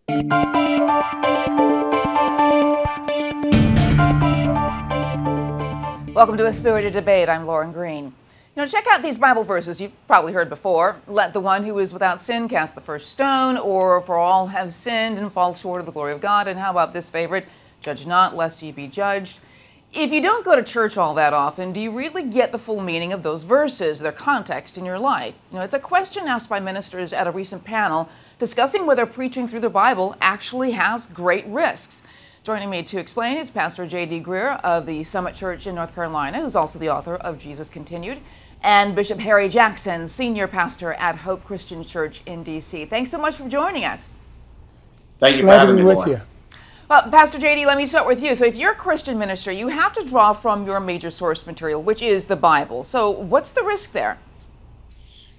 Welcome to A Spirited Debate. I'm Lauren Green. Check out these Bible verses you've probably heard before. Let the one who is without sin cast the first stone, or for all have sinned and fall short of the glory of God. And how about this favorite? Judge not, lest ye be judged. If you don't go to church all that often, do you really get the full meaning of those verses, their context in your life? It's a question asked by ministers at a recent panel discussing whether preaching through the Bible actually has great risks. Joining me to explain is Pastor J.D. Greear of the Summit Church in North Carolina, who's also the author of Jesus Continued, and Bishop Harry Jackson, senior pastor at Hope Christian Church in D.C. Thanks so much for joining us. Thank you for having me, with Lauren. you. Well, Pastor J.D., let me start with you. So if you're a Christian minister, you have to draw from your major source material, which is the Bible. So what's the risk there?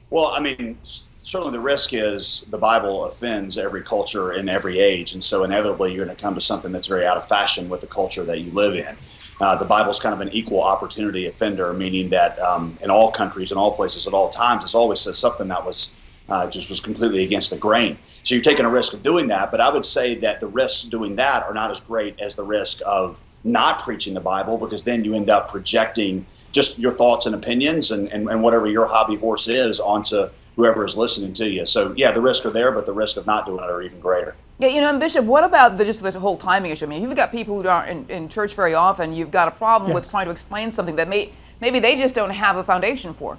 Well, I mean, certainly the risk is the Bible offends every culture in every age, and so inevitably you're going to come to something that's very out of fashion with the culture that you live in. The Bible's kind of an equal opportunity offender, meaning that in all countries, in all places, at all times, it always says something that was was completely against the grain. So you're taking a risk of doing that, but I would say that the risks doing that are not as great as the risk of not preaching the Bible, because then you end up projecting just your thoughts and opinions and whatever your hobby horse is onto whoever is listening to you. So yeah, the risks are there, but the risk of not doing it are even greater. Yeah, and Bishop, what about just the whole timing issue? I mean, you've got people who aren't in church very often. You've got a problem with trying to explain something that maybe they just don't have a foundation for.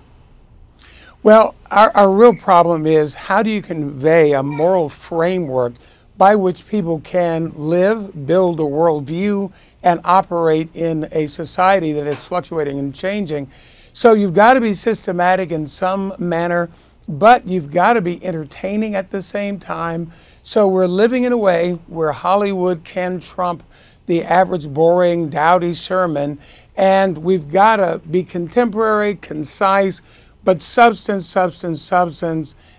Well, our real problem is, how do you convey a moral framework by which people can live, build a worldview, and operate in a society that is fluctuating and changing? So you've got to be systematic in some manner, but you've got to be entertaining at the same time. So we're living in a way where Hollywood can trump the average boring, dowdy sermon, and we've got to be contemporary, concise, but substance,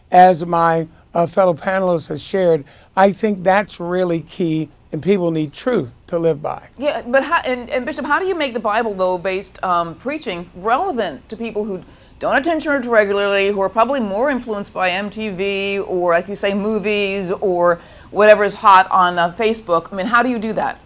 as my fellow panelists has shared. I think that's really key, and people need truth to live by. Yeah, but and Bishop, how do you make the Bible, though, based preaching relevant to people who don't attend church regularly, who are probably more influenced by MTV or, like you say, movies or whatever is hot on Facebook? I mean, how do you do that?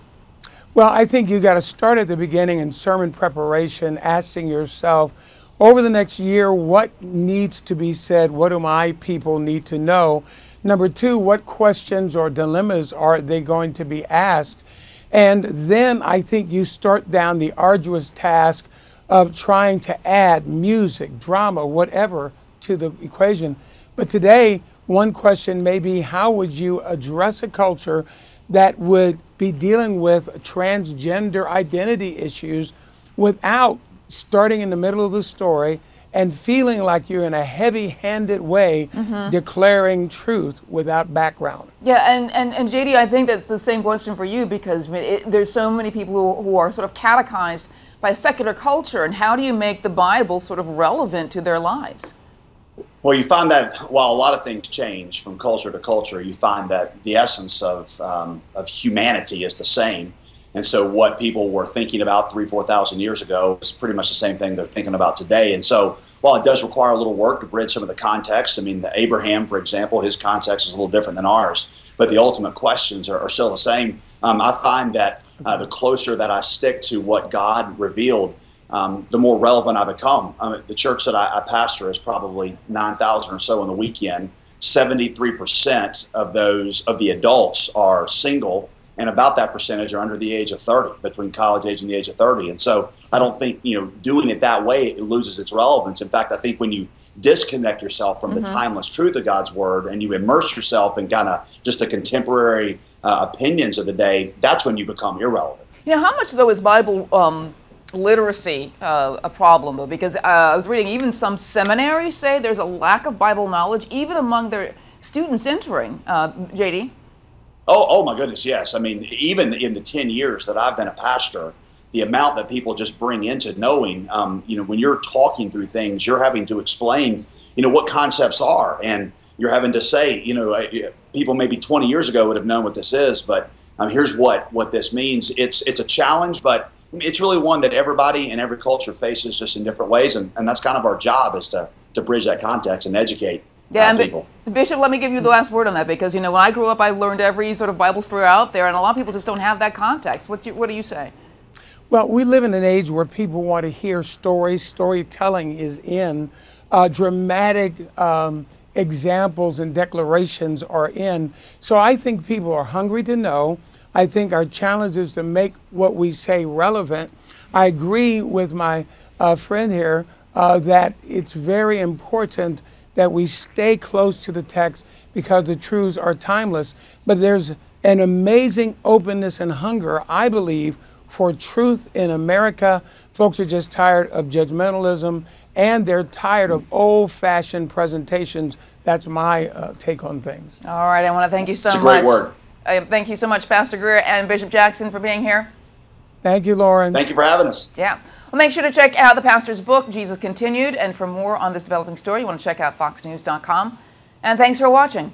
Well, I think you got to start at the beginning in sermon preparation, asking yourself, over the next year, what needs to be said? What do my people need to know? Number two, what questions or dilemmas are they going to be asked? And then I think you start down the arduous task of trying to add music, drama, whatever to the equation. But today, one question may be, how would you address a culture that would be dealing with transgender identity issues without starting in the middle of the story and feeling like you're in a heavy-handed way declaring truth without background? Yeah, and JD, I think that's the same question for you, because there's so many people who are sort of catechized by secular culture, and how do you make the Bible sort of relevant to their lives? Well, you find that while a lot of things change from culture to culture, you find that the essence of humanity is the same. And so what people were thinking about 3,000 to 4,000 years ago is pretty much the same thing they're thinking about today. And so while it does require a little work to bridge some of the context, I mean, Abraham, for example, his context is a little different than ours, but the ultimate questions are still the same. I find that the closer that I stick to what God revealed, the more relevant I become. The church that I pastor is probably 9,000 or so on the weekend. 73% of the adults are single, and about that percentage are under the age of 30, between college age and the age of 30. And so I don't think, doing it that way, it loses its relevance. In fact, I think when you disconnect yourself from the timeless truth of God's Word and you immerse yourself in kind of just the contemporary opinions of the day, that's when you become irrelevant. How much, though, is Bible literacy a problem, though? Because I was reading even some seminaries say there's a lack of Bible knowledge even among their students entering. JD? Oh my goodness, yes. I mean, even in the 10 years that I've been a pastor, the amount that people just bring into knowing, when you're talking through things, you're having to explain, what concepts are. And you're having to say, people maybe 20 years ago would have known what this is, but here's what this means. It's a challenge, but it's really one that everybody in every culture faces just in different ways. And that's kind of our job, is to bridge that context and educate. Yeah, people. Bishop, let me give you the last word on that, because, when I grew up, I learned every sort of Bible story out there, and a lot of people just don't have that context. What do you say? Well, we live in an age where people want to hear stories. Storytelling is in. Dramatic examples and declarations are in. So I think people are hungry to know. I think our challenge is to make what we say relevant. I agree with my friend here that it's very important that we stay close to the text because the truths are timeless. But there's an amazing openness and hunger, I believe, for truth in America. Folks are just tired of judgmentalism, and they're tired of old-fashioned presentations. That's my take on things. All right, I want to thank you so much. It's a great word. Thank you so much, Pastor Greear and Bishop Jackson, for being here. Thank you, Lauren. Thank you for having us. Yeah. Well, make sure to check out the pastor's book, Jesus Continued, and for more on this developing story, you want to check out foxnews.com. And thanks for watching.